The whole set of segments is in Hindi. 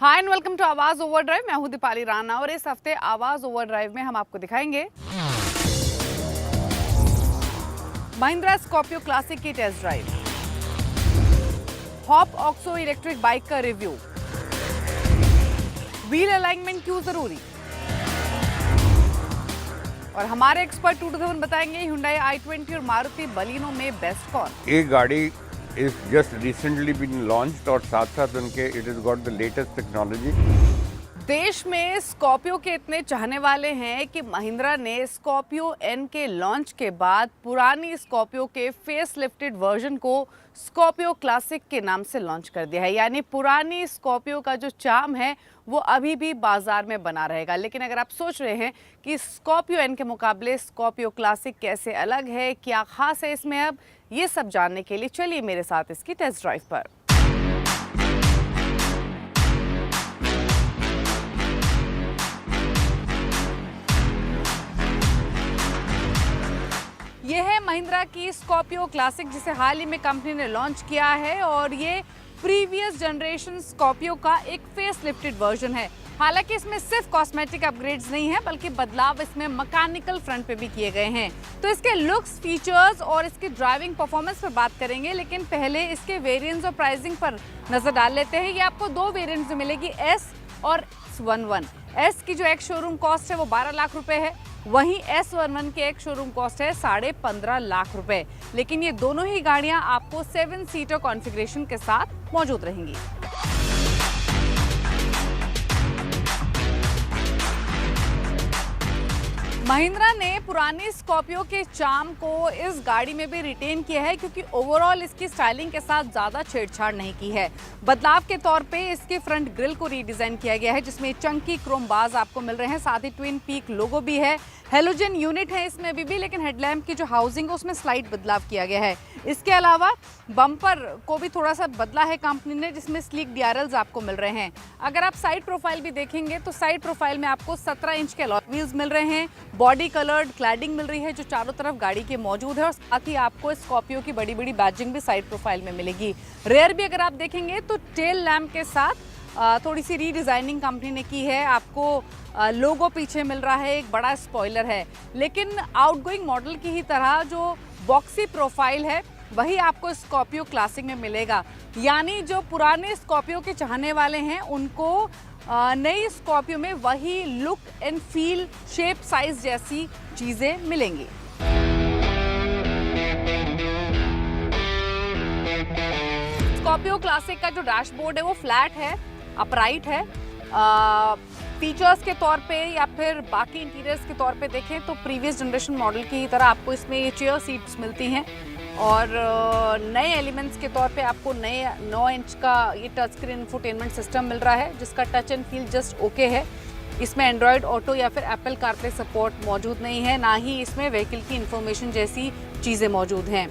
हाय एंड वेलकम टू आवाज ओवरड्राइव। मैं हूं दीपाली राणा और इस हफ्ते आवाज ओवरड्राइव में हम आपको दिखाएंगे महिंद्रा स्कॉर्पियो क्लासिक की test drive, Hop Oxo electric bike का रिव्यू, व्हील अलाइनमेंट क्यों जरूरी, और हमारे एक्सपर्ट 2 to 1 बताएंगे Hyundai i20 और मारुति बलिनो में बेस्ट कौन। एक गाड़ी is just recently been launched और साथ साथ उनके it has got the latest technology। देश में स्कॉर्पियो के इतने चाहने वाले हैं कि महिंद्रा ने स्कॉर्पियो एन के लॉन्च के बाद पुरानी स्कॉर्पियो के फेस लिफ्टेड वर्जन को स्कॉर्पियो क्लासिक के नाम से लॉन्च कर दिया है। यानी पुरानी स्कॉर्पियो का जो चार्म है वो अभी भी बाजार में बना रहेगा। लेकिन अगर आप सोच रहे हैं कि स्कॉर्पियो एन के मुकाबले स्कॉर्पियो क्लासिक कैसे अलग है, क्या खास है इसमें, अब ये सब जानने के लिए चलिए मेरे साथ इसकी टेस्ट ड्राइव पर। ये है महिंद्रा की स्कॉर्पियो क्लासिक जिसे हाल ही में कंपनी ने लॉन्च किया है और ये प्रीवियस जनरेशन स्कॉर्पियो का एक फेस लिफ्टेड वर्जन है। हालांकि इसमें सिर्फ कॉस्मेटिक अपग्रेड्स नहीं है बल्कि बदलाव इसमें मैकेनिकल फ्रंट पे भी किए गए हैं। तो इसके लुक्स, फीचर्स और इसकी ड्राइविंग परफॉर्मेंस पर बात करेंगे, लेकिन पहले इसके वेरिएंट्स और प्राइसिंग पर नजर डाल लेते हैं। ये आपको 2 वेरिएंट्स में मिलेगी, एस और S11। एस की जो एक शोरूम कॉस्ट है वो 12 लाख रुपए है, वहीं S11 की एक शोरूम कॉस्ट है 15.5 लाख रुपए। लेकिन ये दोनों ही गाड़ियां आपको 7 सीटर कॉन्फ़िगरेशन के साथ मौजूद रहेंगी। महिंद्रा ने पुरानी स्कॉर्पियो के चार्म को इस गाड़ी में भी रिटेन किया है क्योंकि ओवरऑल इसकी स्टाइलिंग के साथ ज़्यादा छेड़छाड़ नहीं की है। बदलाव के तौर पे इसके फ्रंट ग्रिल को रीडिज़ाइन किया गया है जिसमें चंकी क्रोम बार्स आपको मिल रहे हैं, साथ ही ट्विन पीक लोगो भी है, हेलोजन यूनिट है इसमें भी लेकिन हेडलैम्प की जो हाउसिंग है उसमें स्लाइट बदलाव किया गया है। इसके अलावा बम्पर को भी थोड़ा सा बदला है कंपनी ने जिसमें स्लीक डीआरएल्स आपको मिल रहे हैं। अगर आप साइड प्रोफाइल भी देखेंगे तो साइड प्रोफाइल में आपको 17 इंच के अलॉय व्हील्स मिल रहे हैं, बॉडी कलर्ड क्लैडिंग मिल रही है जो चारों तरफ गाड़ी के मौजूद है और साथ ही आपको स्कॉर्पियो की बड़ी बड़ी बैजिंग भी साइड प्रोफाइल में मिलेगी। रेयर भी अगर आप देखेंगे तो टेल लैम्प के साथ थोड़ी सी रीडिज़ाइनिंग कंपनी ने की है। आपको लोगो पीछे मिल रहा है, एक बड़ा स्पॉइलर है, लेकिन आउटगोइंग मॉडल की ही तरह जो बॉक्सी प्रोफाइल है वही आपको स्कॉर्पियो क्लासिक में मिलेगा। यानी जो पुराने स्कॉर्पियो के चाहने वाले हैं उनको नई स्कॉर्पियो में वही look and feel, shape, size जैसी चीज़ें मिलेंगी। स्कॉर्पियो क्लासिक का जो डैशबोर्ड है वो फ्लैट है, अपराइट है। फीचर्स के तौर पे या फिर बाकी इंटीरियर्स के तौर पे देखें तो प्रीवियस जनरेशन मॉडल की तरह आपको इसमें ये चेयर सीट्स मिलती हैं और नए एलिमेंट्स के तौर पे आपको नए 9 इंच का ये टच स्क्रीन इंफोटेनमेंट सिस्टम मिल रहा है जिसका touch and feel just okay है। इसमें एंड्रॉयड ऑटो या फिर एप्पल कारप्ले सपोर्ट मौजूद नहीं है, ना ही इसमें व्हीकल की इंफॉर्मेशन जैसी चीज़ें मौजूद हैं।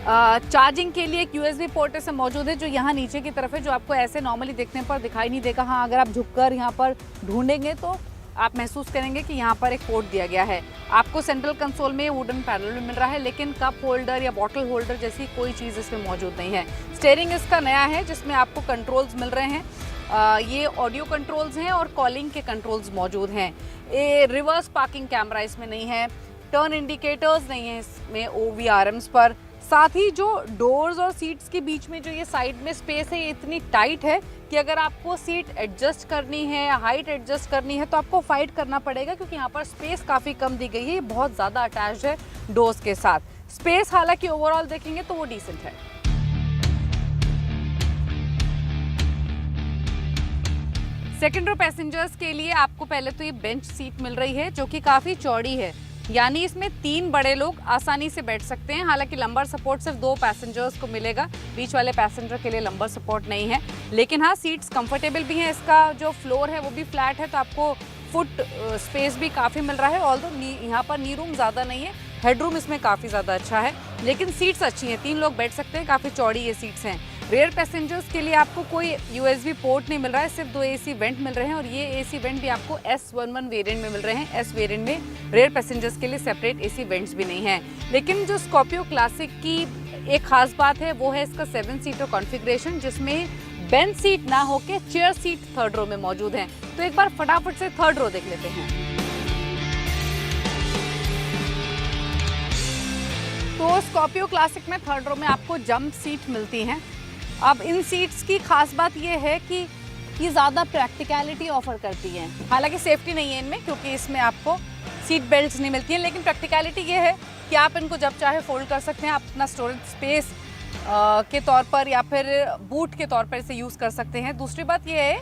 चार्जिंग के लिए एक USB पोर्ट इसमें मौजूद है जो यहाँ नीचे की तरफ है, जो आपको ऐसे नॉर्मली देखने पर दिखाई नहीं देगा। हाँ, अगर आप झुककर यहाँ पर ढूंढेंगे तो आप महसूस करेंगे कि यहाँ पर एक पोर्ट दिया गया है। आपको सेंट्रल कंसोल में वुडन पैनल भी मिल रहा है लेकिन कप होल्डर या बॉटल होल्डर जैसी कोई चीज़ इसमें मौजूद नहीं है। स्टीयरिंग इसका नया है जिसमें आपको कंट्रोल्स मिल रहे हैं, ये ऑडियो कंट्रोल्स हैं और कॉलिंग के कंट्रोल्स मौजूद हैं। ये रिवर्स पार्किंग कैमरा इसमें नहीं है, टर्न इंडिकेटर्स नहीं है इसमें OVRMs पर। साथ ही जो डोर्स और सीट्स के बीच में जो ये साइड में स्पेस है ये इतनी टाइट है कि अगर आपको सीट एडजस्ट करनी है, हाइट एडजस्ट करनी है तो आपको फाइट करना पड़ेगा क्योंकि यहाँ पर स्पेस काफ़ी कम दी गई है। ये बहुत ज़्यादा अटैच्ड है डोर्स के साथ। स्पेस हालांकि ओवरऑल देखेंगे तो वो डिसेंट है। सेकेंड रो पैसेंजर्स के लिए आपको पहले तो ये बेंच सीट मिल रही है जो कि काफ़ी चौड़ी है, यानी इसमें 3 बड़े लोग आसानी से बैठ सकते हैं। हालांकि लंबर सपोर्ट सिर्फ 2 पैसेंजर्स को मिलेगा, बीच वाले पैसेंजर के लिए लंबर सपोर्ट नहीं है। लेकिन हाँ, सीट्स कंफर्टेबल भी हैं। इसका जो फ्लोर है वो भी फ्लैट है तो आपको फुट स्पेस भी काफ़ी मिल रहा है। ऑल्दो यहाँ पर नी रूम ज़्यादा नहीं है, हेडरूम इसमें काफ़ी ज़्यादा अच्छा है, लेकिन सीट्स अच्छी हैं, 3 लोग बैठ सकते हैं, काफ़ी चौड़ी ये सीट्स हैं। रेयर पैसेंजर्स के लिए आपको कोई USB पोर्ट नहीं मिल रहा है, सिर्फ 2 AC वेंट मिल रहे हैं और ये AC वेंट भी आपको S11 वेरिएंट में मिल रहे हैं। S वेरिएंट में रेयर पैसेंजर्स के लिए सेपरेट AC वेंट्स भी नहीं हैं। लेकिन जो स्कॉर्पियो क्लासिक की एक खास बात है वो है इसका 7 सीटर कॉन्फ़िगरेशन जिसमें बेंच सीट ना होके चेयर सीट थर्ड रो में मौजूद हैं। तो एक बार फटाफट से थर्ड रो देख लेते हैं। तो स्कॉर्पियो क्लासिक में थर्ड रो में आपको जंप सीट मिलती हैं। अब इन सीट्स की खास बात ये है कि ये ज़्यादा प्रैक्टिकलिटी ऑफर करती हैं। हालांकि सेफ्टी नहीं है इनमें, क्योंकि इसमें आपको सीट बेल्ट्स नहीं मिलती हैं, लेकिन प्रैक्टिकलिटी ये है कि आप इनको जब चाहे फोल्ड कर सकते हैं। आप अपना स्टोरेज स्पेस के तौर पर या फिर बूट के तौर पर इसे यूज़ कर सकते हैं। दूसरी बात ये है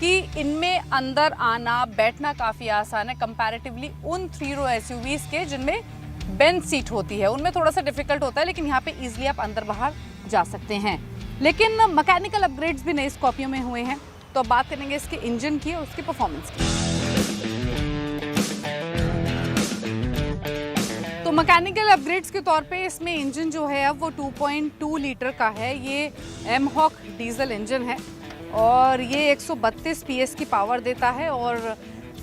कि इनमें अंदर आना बैठना काफ़ी आसान है कंपैरेटिवली उन 3 रो एसयूवीज़ के जिनमें बेंच सीट होती है। उनमें थोड़ा सा डिफिकल्ट होता है, लेकिन यहाँ पे इजीली आप अंदर बाहर जा सकते हैं। लेकिन मैकेनिकल अपग्रेड्स भी नए स्कॉर्पियो में हुए हैं। तो अब बात करेंगे इसके इंजन की और उसकी परफॉर्मेंस की। तो मैकेनिकल अपग्रेड्स के तौर पे इसमें इंजन जो है अब वो 2.2 लीटर का है। ये एमहॉक डीजल इंजन है और ये 132 PS की पावर देता है और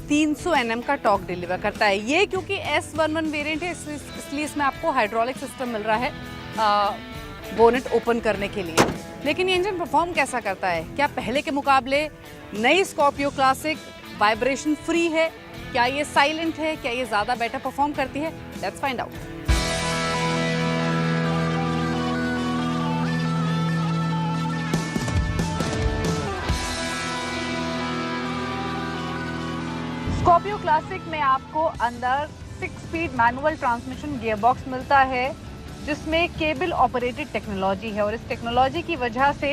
300 Nm का टॉर्क डिलीवर करता है। ये क्योंकि S11 वेरिएंट है, इसलिए इसमें आपको हाइड्रोलिक सिस्टम मिल रहा है बोनेट ओपन करने के लिए। लेकिन ये इंजन परफॉर्म कैसा करता है? क्या पहले के मुकाबले नई स्कॉर्पियो क्लासिक वाइब्रेशन फ्री है? क्या ये साइलेंट है? क्या ये ज़्यादा बेटर परफॉर्म करती है? Let's find out. Scorpio classic में आपको अंदर 6 स्पीड मैनुअल ट्रांसमिशन गियरबॉक्स मिलता है, जिसमें केबल ऑपरेटेड टेक्नोलॉजी है और इस टेक्नोलॉजी की वजह से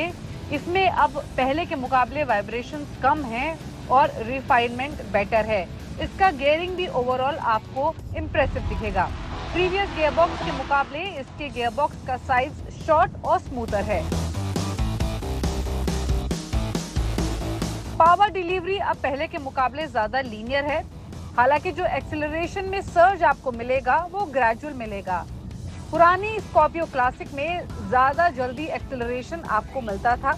इसमें अब पहले के मुकाबले वाइब्रेशंस कम हैं और रिफाइनमेंट बेटर है। इसका गियरिंग भी ओवरऑल आपको इम्प्रेसिव दिखेगा। प्रीवियस गियरबॉक्स के मुकाबले इसके गियरबॉक्स का साइज शॉर्ट और स्मूथर है। पावर डिलीवरी अब पहले के मुकाबले ज्यादा लीनियर है। हालांकि जो एक्सेलरेशन में सर्ज आपको मिलेगा वो ग्रेजुअल मिलेगा। पुरानी स्कॉर्पियो क्लासिक में ज्यादा जल्दी एक्सेलरेशन आपको मिलता था,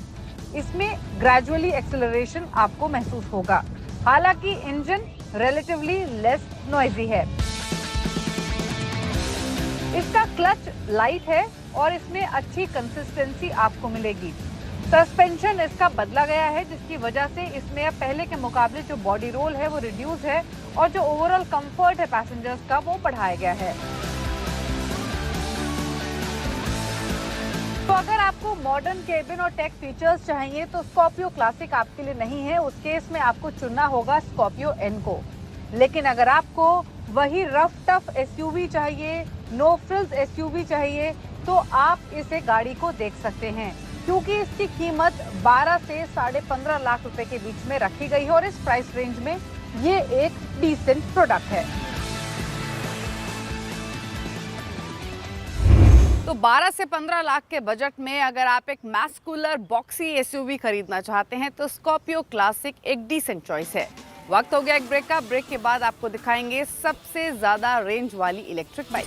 इसमें ग्रेजुअली एक्सेलरेशन आपको महसूस होगा। हालांकि इंजन रिलेटिवली लेस नॉइजी है। इसका क्लच लाइट है और इसमें अच्छी कंसिस्टेंसी आपको मिलेगी। सस्पेंशन इसका बदला गया है, जिसकी वजह से इसमें अब पहले के मुकाबले जो बॉडी रोल है वो रिड्यूस है और जो ओवरऑल कंफर्ट है पैसेंजर्स का वो बढ़ाया गया है। तो अगर आपको मॉडर्न केबिन और टेक फीचर्स चाहिए तो स्कॉर्पियो क्लासिक आपके लिए नहीं है। उस केस में आपको चुनना होगा स्कॉर्पियो एन को। लेकिन अगर आपको वही रफ टफ एसयूवी चाहिए, नो फ्रिल्स एसयूवी चाहिए, तो आप इसे गाड़ी को देख सकते हैं, क्योंकि इसकी कीमत 12 से 15.5 लाख रुपए के बीच में रखी गई है और इस प्राइस रेंज में ये एक डिसेंट प्रोडक्ट है। तो 12 से 15 लाख के बजट में अगर आप एक मैस्कुलर बॉक्सी एसयूवी खरीदना चाहते हैं तो स्कॉर्पियो क्लासिक एक डिसेंट चॉइस है। वक्त हो गया एक ब्रेक का। ब्रेक के बाद आपको दिखाएंगे सबसे ज्यादा रेंज वाली इलेक्ट्रिक बाइक।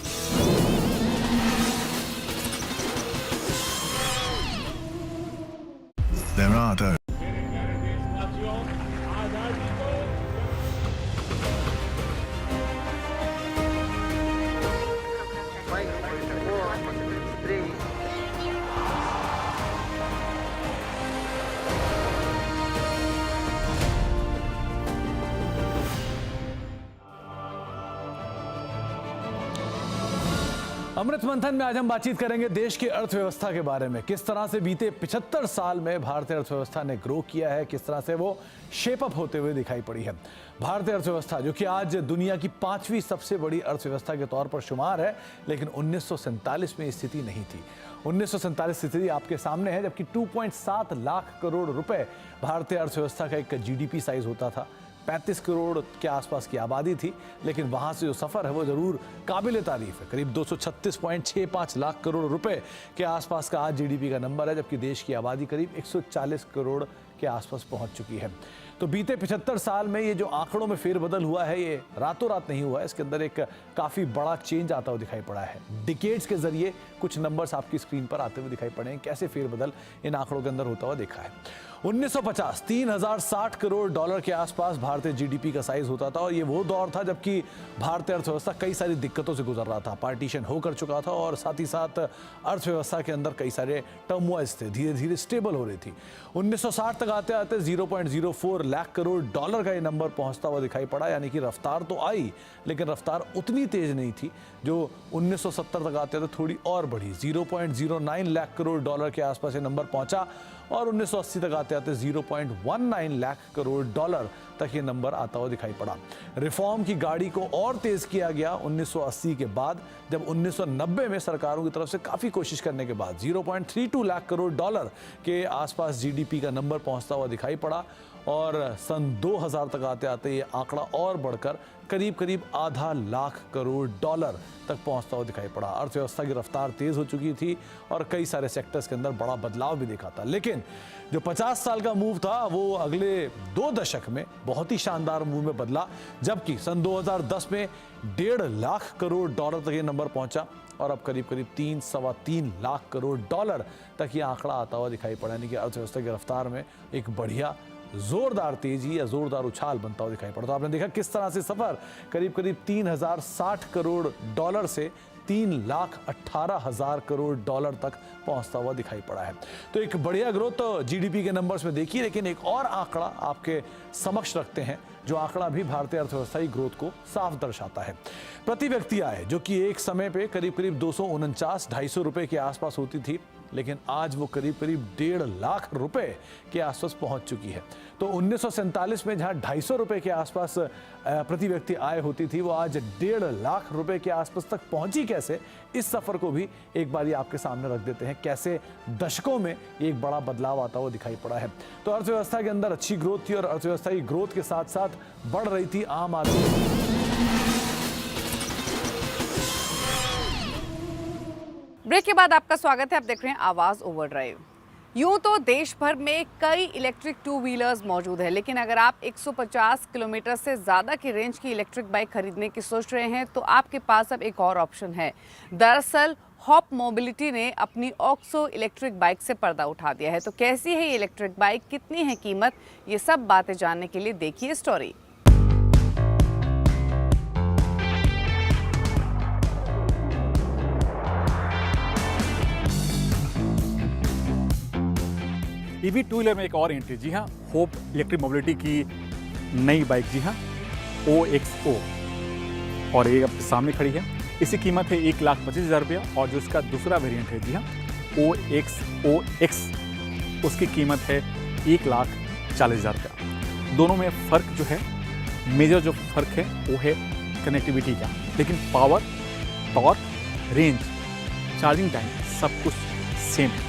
अमृत मंथन में आज हम बातचीत करेंगे देश की अर्थव्यवस्था के बारे में। किस तरह से बीते 75 साल में भारतीय अर्थव्यवस्था ने ग्रो किया है, किस तरह से वो शेप अप होते हुए दिखाई पड़ी है। भारतीय अर्थव्यवस्था जो कि आज दुनिया की 5वीं सबसे बड़ी अर्थव्यवस्था के तौर पर शुमार है, लेकिन 1947 में स्थिति नहीं थी। 1947 स्थिति आपके सामने है, जबकि 2.7 लाख करोड़ रुपए भारतीय अर्थव्यवस्था का एक जीडीपी साइज होता था। 35 करोड़ के आसपास की आबादी थी, लेकिन वहां से जो सफर है वो जरूर काबिल तारीफ है। करीब 236.65 लाख करोड़ रुपए के आसपास का आज जीडीपी का नंबर है, जबकि देश की आबादी करीब 140 करोड़ के आसपास पहुंच चुकी है। तो बीते 75 साल में ये जो आंकड़ों में फेरबदल हुआ है, ये रातों रात नहीं हुआ है। इसके अंदर एक काफी बड़ा चेंज आता हुआ दिखाई पड़ा है। डिकेड्स के जरिए कुछ नंबर्स आपकी स्क्रीन पर आते हुए दिखाई पड़े हैं, कैसे फेरबदल इन आंकड़ों के अंदर होता हुआ देखा है। 1950 3060 करोड़ डॉलर के आसपास भारतीय जीडीपी का साइज होता था और ये वो दौर था जबकि भारतीय अर्थव्यवस्था कई सारी दिक्कतों से गुजर रहा था। पार्टीशन होकर चुका था और साथ ही साथ अर्थव्यवस्था के अंदर कई सारे टर्मोइल्स थे, धीरे धीरे स्टेबल हो रही थी। 1960 तक आते आते 0.04 लाख करोड़ डॉलर का ये नंबर पहुंचता हुआ दिखाई पड़ा, यानी कि रफ्तार तो आई लेकिन रफ्तार उतनी तेज नहीं थी जो 1970 तक आते आते थोड़ी और बढ़ी। 0.09 लाख करोड़ डॉलर के आसपास ये नंबर पहुंचा और 1980 तक आते आते 0.19 लाख करोड़ डॉलर तक ये नंबर आता हुआ दिखाई पड़ा। रिफॉर्म की गाड़ी को और तेज किया गया 1980 के बाद, जब 1990 में सरकारों की तरफ से काफी कोशिश करने के बाद 0.32 लाख करोड़ डॉलर के आसपास जीडीपी का नंबर पहुंचता हुआ दिखाई पड़ा और सन 2000 तक आते आते ये आंकड़ा और बढ़कर करीब करीब आधा लाख करोड़ डॉलर तक पहुंचता हुआ दिखाई पड़ा। अर्थव्यवस्था की रफ्तार तेज हो चुकी थी और कई सारे सेक्टर्स के अंदर बड़ा बदलाव भी देखा था। लेकिन जो 50 साल का मूव था वो अगले 2 दशक में बहुत ही शानदार मूव में बदला, जबकि सन 2010 में 1.5 लाख करोड़ डॉलर तक ये नंबर पहुंचा और अब करीब करीब 3-3.25 लाख करोड़ डॉलर तक ये आंकड़ा आता हुआ दिखाई पड़ा, यानी कि अर्थव्यवस्था की रफ्तार में एक बढ़िया जोरदार तेजी या जोरदार उछाल बनता हुआ दिखाई पड़ा। तो आपने देखा किस तरह से सफर करीब करीब 3060 करोड़ डॉलर से 3,18,000 करोड़ डॉलर तक पहुंचता हुआ दिखाई पड़ा है। तो एक बढ़िया ग्रोथ तो जीडीपी के नंबर्स में देखी, लेकिन एक और आंकड़ा आपके समक्ष रखते हैं जो आंकड़ा भी भारतीय अर्थव्यवस्था की ग्रोथ को साफ दर्शाता है। प्रति व्यक्ति आय जो कि एक समय पे करीब करीब 249-250 रुपए के आसपास होती थी, लेकिन आज वो करीब करीब 1.5 लाख रुपए के आसपास पहुंच चुकी है। तो 1947 में जहां 250 रुपए के आसपास प्रति व्यक्ति आय होती थी, वो आज 1.5 लाख रुपए के आसपास तक पहुंची कैसे, इस सफर को भी एक बार आपके सामने रख देते हैं, कैसे दशकों में एक बड़ा बदलाव आता हुआ दिखाई पड़ा है। तो अर्थव्यवस्था के अंदर अच्छी ग्रोथ थी और अर्थव्यवस्था की ग्रोथ के साथ साथ बढ़ रही थी आम आदमी। ब्रेक के बाद आपका स्वागत है। आप देख रहे हैं आवाज ओवरड्राइव। यूं तो देश भर में कई इलेक्ट्रिक 2 व्हीलर्स मौजूद है, लेकिन अगर आप 150 किलोमीटर से ज़्यादा की रेंज की इलेक्ट्रिक बाइक खरीदने की सोच रहे हैं तो आपके पास अब एक और ऑप्शन है। दरअसल हॉप मोबिलिटी ने अपनी ऑक्सो इलेक्ट्रिक बाइक से पर्दा उठा दिया है। तो कैसी है ये इलेक्ट्रिक बाइक, कितनी है कीमत, ये सब बातें जानने के लिए देखिए स्टोरी। ईवी 2 व्हीलर में एक और एंट्री, जी हाँ, होप इलेक्ट्रिक मोबिलिटी की नई बाइक, जी हाँ, OXO, और ये आपके सामने खड़ी है। इसकी कीमत है 1,25,000 रुपया और जो इसका दूसरा वेरिएंट है, जी हाँ, OXOX, उसकी कीमत है 1,40,000 रुपया। दोनों में फ़र्क जो है, मेजर जो फ़र्क है वो है कनेक्टिविटी का, लेकिन power, torque, range, charging time सब कुछ सेम है।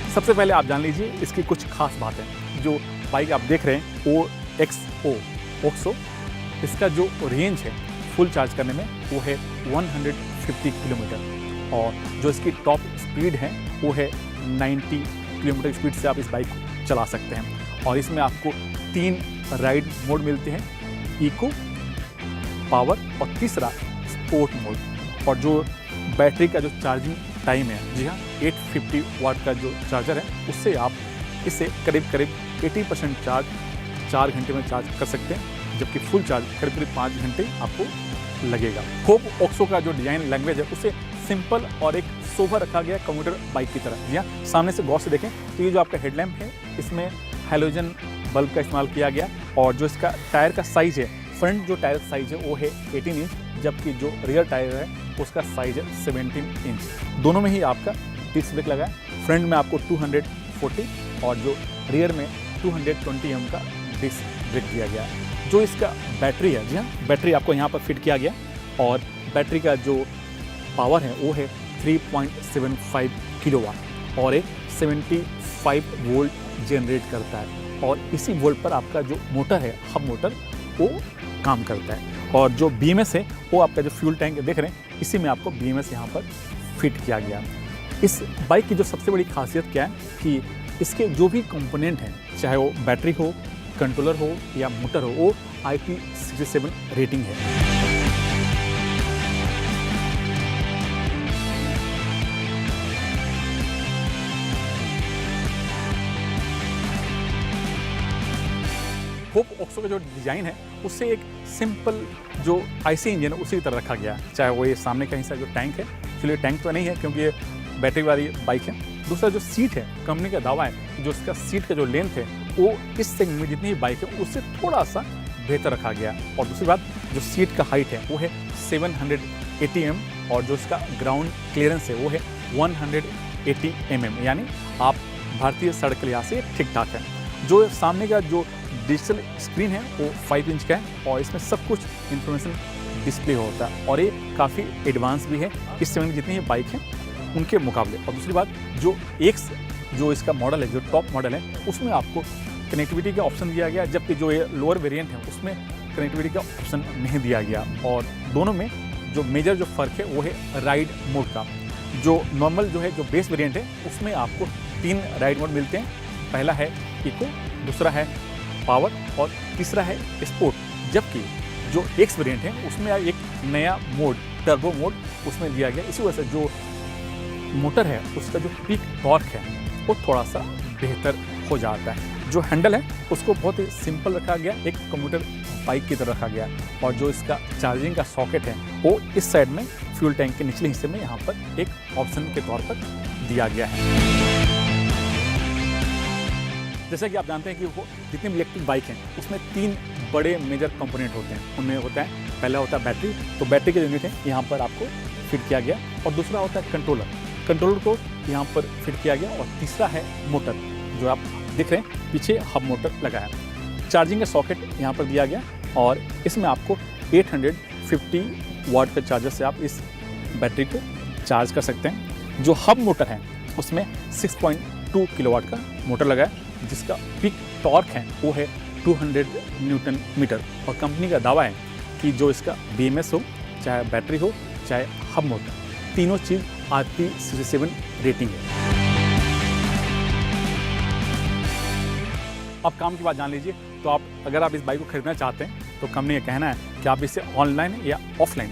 सबसे पहले आप जान लीजिए इसकी कुछ खास बातें। जो बाइक आप देख रहे हैं OXO, इसका जो रेंज है फुल चार्ज करने में वो है 150 किलोमीटर और जो इसकी टॉप स्पीड है वो है 90 किलोमीटर स्पीड से आप इस बाइक को चला सकते हैं। और इसमें आपको 3 राइड मोड मिलते हैं, इको, पावर और तीसरा स्पोर्ट मोड। और जो बैटरी का जो चार्जिंग टाइम है, जी हाँ, 850 वाट का जो चार्जर है उससे आप इसे करीब करीब 80% चार्ज 4 घंटे में चार्ज कर सकते हैं, जबकि फुल चार्ज करीब करीब 5 घंटे आपको लगेगा। होप ऑक्सो का जो डिज़ाइन लैंग्वेज है उसे सिंपल और एक सोबर रखा गया कम्यूटर बाइक की तरह। जी हाँ, सामने से गौर से देखें तो ये जो आपका हेडलैम्प है इसमें हैलोजन बल्ब का इस्तेमाल किया गया और जो इसका टायर का साइज़ है, फ्रंट जो टायर साइज़ है वो है 18 इंच, जबकि जो रियर टायर है उसका साइज है 17 इंच। दोनों में ही आपका डिस्क ब्रेक लगा है। फ्रंट में आपको 240 और जो रियर में 220 एम का डिस्क ब्रेक दिया गया है। जो इसका बैटरी है, जी हाँ, बैटरी आपको यहाँ पर फिट किया गया और बैटरी का जो पावर है वो है 3.75 किलोवाट और एक 75 वोल्ट जनरेट करता है और इसी वोल्ट पर आपका जो मोटर है, हब मोटर, वो काम करता है। और जो BMS है वो आपका जो फ्यूल टैंक देख रहे हैं इसी में आपको BMS यहाँ पर फिट किया गया। इस बाइक की जो सबसे बड़ी खासियत क्या है कि इसके जो भी कंपोनेंट हैं, चाहे वो बैटरी हो, कंट्रोलर हो या मोटर हो, वो IP67 रेटिंग है। होप ऑक्सो का जो डिज़ाइन है उससे एक सिंपल जो आईसी इंजन है उसी की तरह रखा गया है। चाहे वो ये सामने का हिस्सा जो टैंक है, चलिए टैंक तो नहीं है क्योंकि ये बैटरी वाली बाइक है। दूसरा जो सीट है, कंपनी का दावा है कि जो उसका सीट का जो लेंथ है वो इस सेगमेंट में जितनी भी बाइक है उससे थोड़ा सा बेहतर रखा गया। और दूसरी बात, जो सीट का हाइट है वो है 780 mm और जो उसका ग्राउंड क्लियरेंस है वो है 180 mm, यानी आप भारतीय सड़क के लिहाज से ठीक ठाक है। जो सामने का जो डिजिटल स्क्रीन है वो 5 इंच का है और इसमें सब कुछ इंफॉर्मेशन डिस्प्ले होता है और ये काफ़ी एडवांस भी है इस सेगमेंट में जितनी भी बाइक हैं उनके मुकाबले। और दूसरी बात, जो इसका मॉडल है, जो टॉप मॉडल है, उसमें आपको कनेक्टिविटी का ऑप्शन दिया गया, जबकि जो ये लोअर वेरिएंट है उसमें कनेक्टिविटी का ऑप्शन नहीं दिया गया। और दोनों में जो मेजर जो फ़र्क है वो है राइड मोड का। जो नॉर्मल जो है, जो बेस वेरिएंट है, उसमें आपको 3 राइड मोड मिलते हैं। पहला है इको, दूसरा है पावर और तीसरा है स्पोर्ट। जबकि जो एक्स वेरिएंट है उसमें एक नया मोड, टर्बो मोड, उसमें दिया गया। इसी वजह से जो मोटर है उसका जो पीक टॉर्क है वो थोड़ा सा बेहतर हो जाता है। जो हैंडल है उसको बहुत ही सिंपल रखा गया, एक कंप्यूटर बाइक की तरह रखा गया। और जो इसका चार्जिंग का सॉकेट है वो इस साइड में फ्यूल टैंक के निचले हिस्से में यहाँ पर एक ऑप्शन के तौर पर दिया गया है। जैसा कि आप जानते हैं कि वो जितनी इलेक्ट्रिक बाइक हैं उसमें 3 बड़े मेजर कंपोनेंट होते हैं। उनमें होता है, पहला होता है बैटरी, तो बैटरी के यूनिट है यहाँ पर आपको फिट किया गया। और दूसरा होता है कंट्रोलर को यहाँ पर फिट किया गया। और तीसरा है मोटर, जो आप देख रहे हैं पीछे हब मोटर लगा है। चार्जिंग का सॉकेट यहाँ पर दिया गया और इसमें आपको 850 वाट का चार्जर से आप इस बैटरी को चार्ज कर सकते हैं। जो हब मोटर है उसमें 6.2 किलोवाट का मोटर लगा है, जिसका पीक टॉर्क है वो है 200 न्यूटन मीटर। और कंपनी का दावा है कि जो इसका BMS हो, चाहे बैटरी हो, चाहे हब मोटर, तीनों चीज़ RP67 रेटिंग है। अब काम की बात जान लीजिए, तो अगर आप इस बाइक को खरीदना चाहते हैं तो कंपनी का कहना है कि आप इसे ऑनलाइन या ऑफलाइन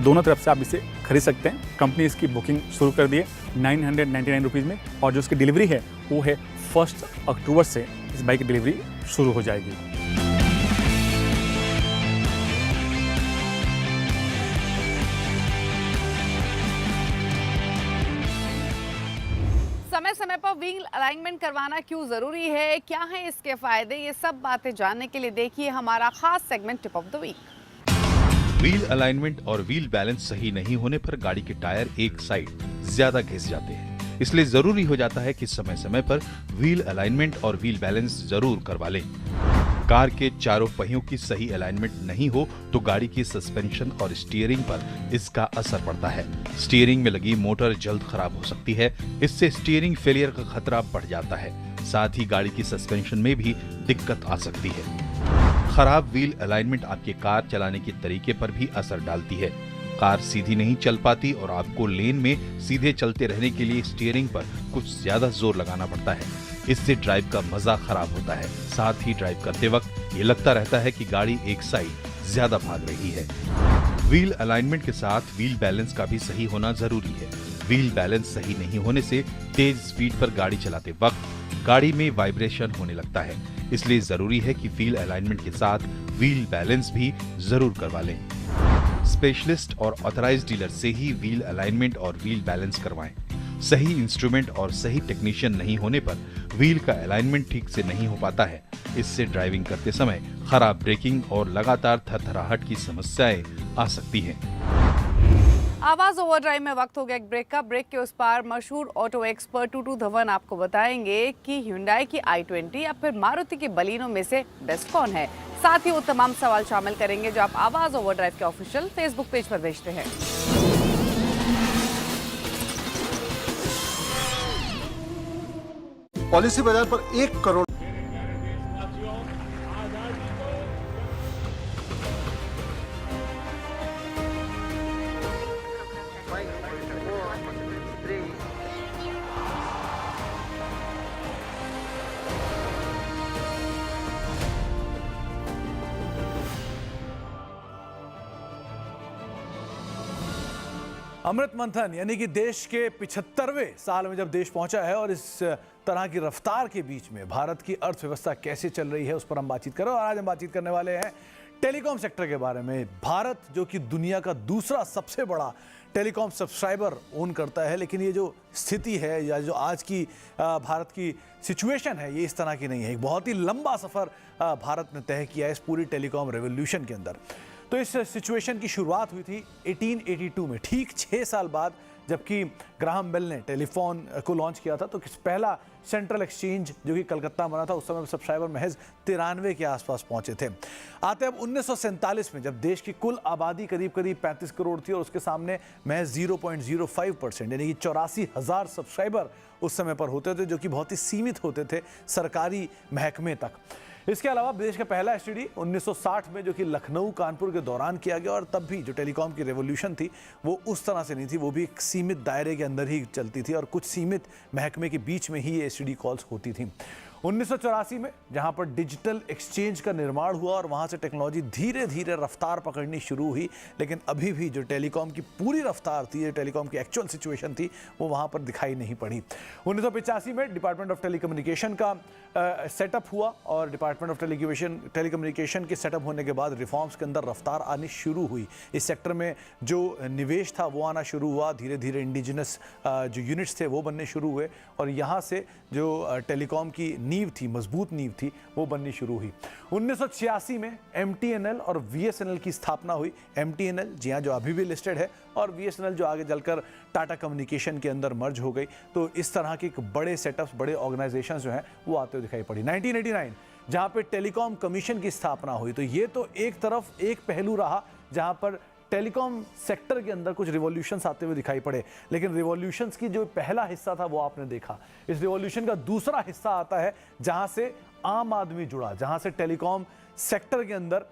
दोनों तरफ से आप इसे खरीद सकते हैं। कंपनी इसकी बुकिंग शुरू कर दी है 999 रुपीज़ में और जो इसकी डिलीवरी है वो है 1 अक्टूबर से इस बाइक की डिलीवरी शुरू हो जाएगी। समय समय पर व्हील अलाइनमेंट करवाना क्यों जरूरी है, क्या है इसके फायदे, ये सब बातें जानने के लिए देखिए हमारा खास segment tip of the week. Wheel alignment और व्हील बैलेंस सही नहीं होने पर गाड़ी के टायर एक साइड ज्यादा घिस जाते हैं, इसलिए जरूरी हो जाता है कि समय समय पर व्हील अलाइनमेंट और व्हील बैलेंस जरूर करवा लें। कार के चारों पहियों की सही अलाइनमेंट नहीं हो तो गाड़ी की सस्पेंशन और स्टीयरिंग पर इसका असर पड़ता है। स्टीयरिंग में लगी मोटर जल्द खराब हो सकती है, इससे स्टीयरिंग फेलियर का खतरा बढ़ जाता है। साथ ही गाड़ी की सस्पेंशन में भी दिक्कत आ सकती है। खराब व्हील अलाइनमेंट आपके कार चलाने के तरीके पर भी असर डालती है। कार सीधी नहीं चल पाती और आपको लेन में सीधे चलते रहने के लिए स्टीयरिंग पर कुछ ज्यादा जोर लगाना पड़ता है। इससे ड्राइव का मजा खराब होता है। साथ ही ड्राइव करते वक्त ये लगता रहता है कि गाड़ी एक साइड ज्यादा भाग रही है। व्हील अलाइनमेंट के साथ व्हील बैलेंस का भी सही होना जरूरी है। व्हील बैलेंस सही नहीं होने से तेज स्पीड पर गाड़ी चलाते वक्त गाड़ी में वाइब्रेशन होने लगता है, इसलिए जरूरी है कि व्हील अलाइनमेंट के साथ व्हील बैलेंस भी जरूर करवा लें। स्पेशलिस्ट और ऑथराइज्ड डीलर से ही व्हील अलाइनमेंट और व्हील बैलेंस करवाएं। सही इंस्ट्रूमेंट और सही टेक्नीशियन नहीं होने पर व्हील का अलाइनमेंट ठीक से नहीं हो पाता है। इससे ड्राइविंग करते समय खराब ब्रेकिंग और लगातार थरथराहट की समस्याएं आ सकती हैं। आवाज ओवरड्राइव में वक्त हो गया एक ब्रेक का। ब्रेक के उस पार मशहूर ऑटो एक्सपर्ट टूटू धवन आपको बताएंगे कि Hyundai की i20 या फिर मारुति की बलिनो में से बेस्ट कौन है। साथ ही वो तमाम सवाल शामिल करेंगे जो आप आवाज ओवरड्राइव के ऑफिशियल फेसबुक पेज पर भेजते हैं। पॉलिसी बाजार पर 1 करोड़ अमृत मंथन यानी कि देश के 75वें साल में जब देश पहुंचा है और इस तरह की रफ्तार के बीच में भारत की अर्थव्यवस्था कैसे चल रही है उस पर हम बातचीत करें। और आज हम बातचीत करने वाले हैं टेलीकॉम सेक्टर के बारे में। भारत जो कि दुनिया का दूसरा सबसे बड़ा टेलीकॉम सब्सक्राइबर ओन करता है, लेकिन ये जो स्थिति है या जो आज की भारत की सिचुएशन है ये इस तरह की नहीं है। एक बहुत ही लंबा सफ़र भारत ने तय किया है इस पूरी टेलीकॉम रेवोल्यूशन के अंदर। तो इस सिचुएशन की शुरुआत हुई थी 1882 में, ठीक 6 साल बाद, जबकि ग्राहम बेल ने टेलीफोन को लॉन्च किया था। तो पहला सेंट्रल एक्सचेंज जो कि कलकत्ता बना था, उस समय सब्सक्राइबर महज 93 के आसपास पहुंचे थे। आते अब 1947 में, जब देश की कुल आबादी करीब 35 करोड़ थी और उसके सामने महज 0.05% यानी कि 84,000 सब्सक्राइबर उस समय पर होते थे, जो कि बहुत ही सीमित होते थे सरकारी महकमे तक। इसके अलावा देश का पहला एसटीडी 1960 में, जो कि लखनऊ कानपुर के दौरान किया गया, और तब भी जो टेलीकॉम की रेवोल्यूशन थी वो उस तरह से नहीं थी, वो भी एक सीमित दायरे के अंदर ही चलती थी और कुछ सीमित महकमे के बीच में ही ये एसटीडी कॉल्स होती थी। 1984 में जहां पर डिजिटल एक्सचेंज का निर्माण हुआ और वहां से टेक्नोलॉजी धीरे धीरे रफ्तार पकड़नी शुरू हुई, लेकिन अभी भी जो टेलीकॉम की पूरी रफ्तार थी, टेलीकॉम की एक्चुअल सिचुएशन थी, वो वहां पर दिखाई नहीं पड़ी। 1985 में डिपार्टमेंट ऑफ टेलीकम्युनिकेशन का सेटअप हुआ और डिपार्टमेंट ऑफ टेलीकम्युनिकेशन के सेटअप होने के बाद रिफॉर्म्स के अंदर रफ्तार आनी शुरू हुई। इस सेक्टर में जो निवेश था वो आना शुरू हुआ, धीरे धीरे इंडिजिनस जो यूनिट्स थे वो बनने शुरू हुए और यहाँ से जो टेलीकॉम की नींव थी, मजबूत नींव थी, वो बननी शुरू हुई। 1986 में MTNL और VSNL की स्थापना हुई। MTNL जी हाँ, जो अभी भी लिस्टेड है, और VSNL जो आगे चलकर टाटा कम्युनिकेशन के अंदर मर्ज हो गई। तो इस तरह के बड़े सेटअप्स, बड़े ऑर्गेनाइजेशंस जो हैं वो आते हुए दिखाई पड़ी। 1989 जहाँ पे टेलीकॉम कमीशन की स्थापना हुई। तो ये तो एक तरफ एक पहलू रहा जहाँ पर टेलीकॉम सेक्टर के अंदर कुछ रिवॉल्यूशंस आते हुए दिखाई पड़े, लेकिन रिवॉल्यूशंस की जो पहला हिस्सा था वो आपने देखा। इस रिवॉल्यूशन का दूसरा हिस्सा आता है जहां से आम आदमी जुड़ा, जहां से टेलीकॉम सेक्टर के अंदर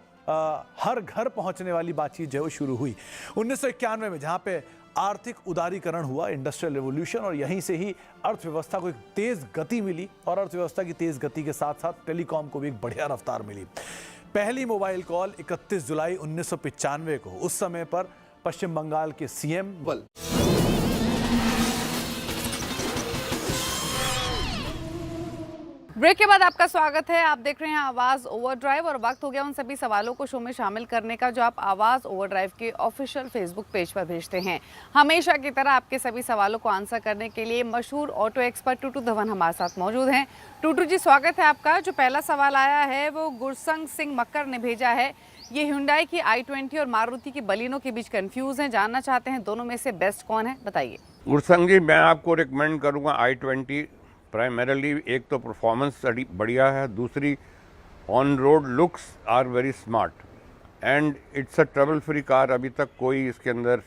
हर घर पहुंचने वाली बातचीत जो है वो शुरू हुई। 1991 में जहां पे आर्थिक उदारीकरण हुआ, इंडस्ट्रियल रेवोल्यूशन, और यहीं से ही अर्थव्यवस्था को एक तेज गति मिली और अर्थव्यवस्था की तेज गति के साथ साथ टेलीकॉम को भी एक बढ़िया रफ्तार मिली। पहली मोबाइल कॉल 31 जुलाई 1995 को, उस समय पर पश्चिम बंगाल के सीएम ब्रेक के बाद आपका स्वागत है। आप देख रहे हैं आवाज़ ओवरड्राइव और वक्त हो गया उन सभी सवालों को शो में शामिल करने का जो आप आवाज़ ओवरड्राइव के ऑफिशियल फेसबुक पेज पर भेजते हैं। हमेशा की तरह आपके सभी सवालों को आंसर करने के लिए मशहूर ऑटो एक्सपर्ट टूटू धवन हमारे साथ मौजूद हैं। टूटू जी, स्वागत है आपका। जो पहला सवाल आया है वो गुरसंग सिंह मक्कर ने भेजा है। ये Hyundai की i20 और मारुति की बलिनो के बीच कंफ्यूज हैं, जानना चाहते हैं दोनों में से बेस्ट कौन है, बताइए। गुरसंग जी, मैं आपको रिकमेंड करूँगा i20। प्राइमरली एक तो परफॉर्मेंस बढ़िया है, दूसरी on road looks are very smart and it's a trouble free car. अभी तक कोई इसके अंदर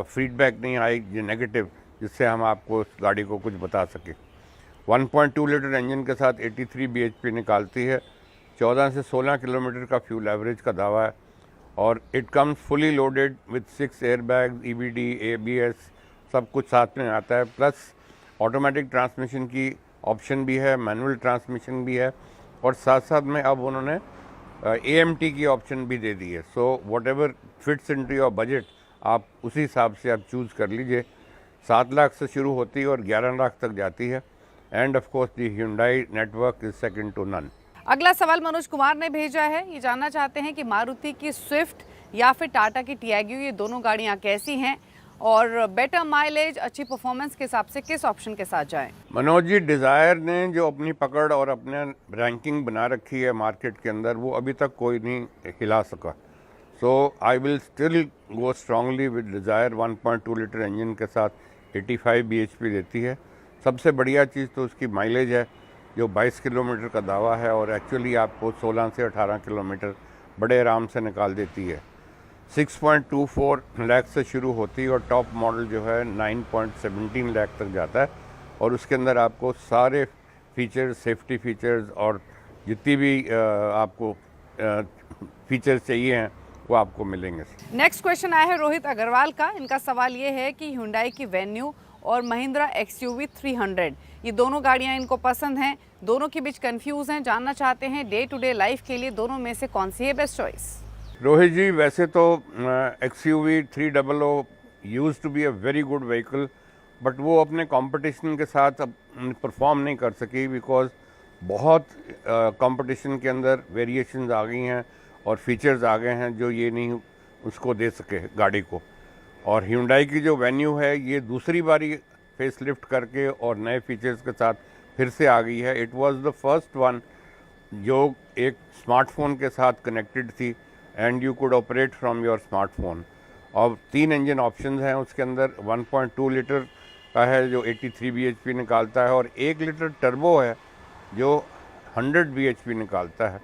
फीडबैक नहीं आई नेगेटिव जिससे हम आपको उस गाड़ी को कुछ बता सकें। 1.2 लीटर इंजन के साथ 83 bhp निकालती है, 14 से 16 किलोमीटर का फ्यूल एवरेज का दावा है, और it comes fully loaded with 6 airbags, EBD, ABS सब कुछ साथ में आता है, प्लस ऑटोमेटिक ट्रांसमिशन की ऑप्शन भी है, मैनुअल ट्रांसमिशन भी है, और साथ साथ में अब उन्होंने AMT की ऑप्शन भी दे दी है। So what ever fits into your budget, आप उसी हिसाब से आप चूज़ कर लीजिए। 7 लाख से शुरू होती है और 11 लाख तक जाती है, and of course the Hyundai network is second to none. अगला सवाल मनोज कुमार ने भेजा है। ये जानना चाहते हैं कि मारुति की स्विफ्ट या फिर टाटा की टियागो, ये दोनों गाड़ियाँ कैसी हैं और बेटर माइलेज, अच्छी परफॉर्मेंस के हिसाब से किस ऑप्शन के साथ जाएं? मनोज जी, डिज़ायर ने जो अपनी पकड़ और अपने रैंकिंग बना रखी है मार्केट के अंदर, वो अभी तक कोई नहीं हिला सका। So I will still go strongly with Dzire. 1.2 litre engine के साथ 85 bhp देती है। सबसे बढ़िया चीज़ तो उसकी माइलेज है जो 22 किलोमीटर का दावा है, और एक्चुअली आपको 16 से 18 किलोमीटर बड़े आराम से निकाल देती है। 6.24 लाख से शुरू होती है और टॉप मॉडल जो है 9.17 लाख तक जाता है, और उसके अंदर आपको सारे फीचर्स, सेफ्टी फीचर्स और जितनी भी आपको फीचर्स चाहिए हैं वो आपको मिलेंगे। नेक्स्ट क्वेश्चन आया है रोहित अग्रवाल का। इनका सवाल ये है कि Hyundai की वेन्यू और महिंद्रा XUV 300, ये दोनों गाड़ियां इनको पसंद हैं, दोनों के बीच कंफ्यूज हैं, जानना चाहते हैं डे टू डे लाइफ के लिए दोनों में से कौन सी है बेस्ट चॉइस। रोहित जी, वैसे तो XUV 300 used to be a very good vehicle, but वो अपने कंपटीशन के साथ अब परफॉर्म नहीं कर सकी बिकॉज बहुत कंपटीशन के अंदर वेरिएशंस आ गई हैं और फीचर्स आ गए हैं जो ये नहीं उसको दे सके गाड़ी को। और Hyundai की जो वेन्यू है ये दूसरी बारी फेस लिफ्ट करके और नए फीचर्स के साथ फिर से आ गई है। It was the first one जो एक स्मार्टफोन के साथ कनेक्टेड थी and you could operate from your smartphone. और 3 इंजन ऑप्शंस हैं उसके अंदर। 1.2 लीटर का है जो 83 bhp निकालता है और 1 लीटर टर्बो है जो 100 bhp निकालता है।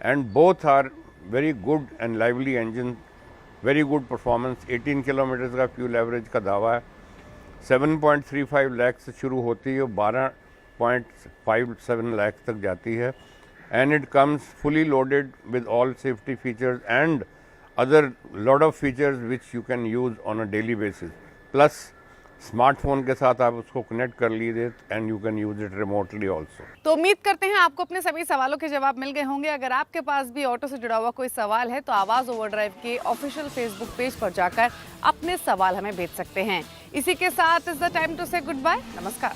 And both are very good and lively engine, very good performance. 18 kilometre का फ्यूल एवरेज का दावा है। 7.35 लाख से शुरू होती है, 12.57 लाख तक जाती है। And it comes fully loaded with all safety features and other lot of features which you can use on a daily basis, plus smartphone के साथ आप उसको कनेक्ट कर लीजिए and you can use it remotely also. तो उम्मीद करते हैं आपको अपने सभी सवालों के जवाब मिल गए होंगे। अगर आपके पास भी ऑटो से जुड़ा हुआ कोई सवाल है तो आवाज़ ओवरड्राइव के ऑफिशियल फेसबुक पेज पर जाकर अपने सवाल हमें भेज सकते हैं। इसी के साथ इज द टाइम टू से गुड बाय। नमस्कार।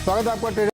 स्वागत है आपका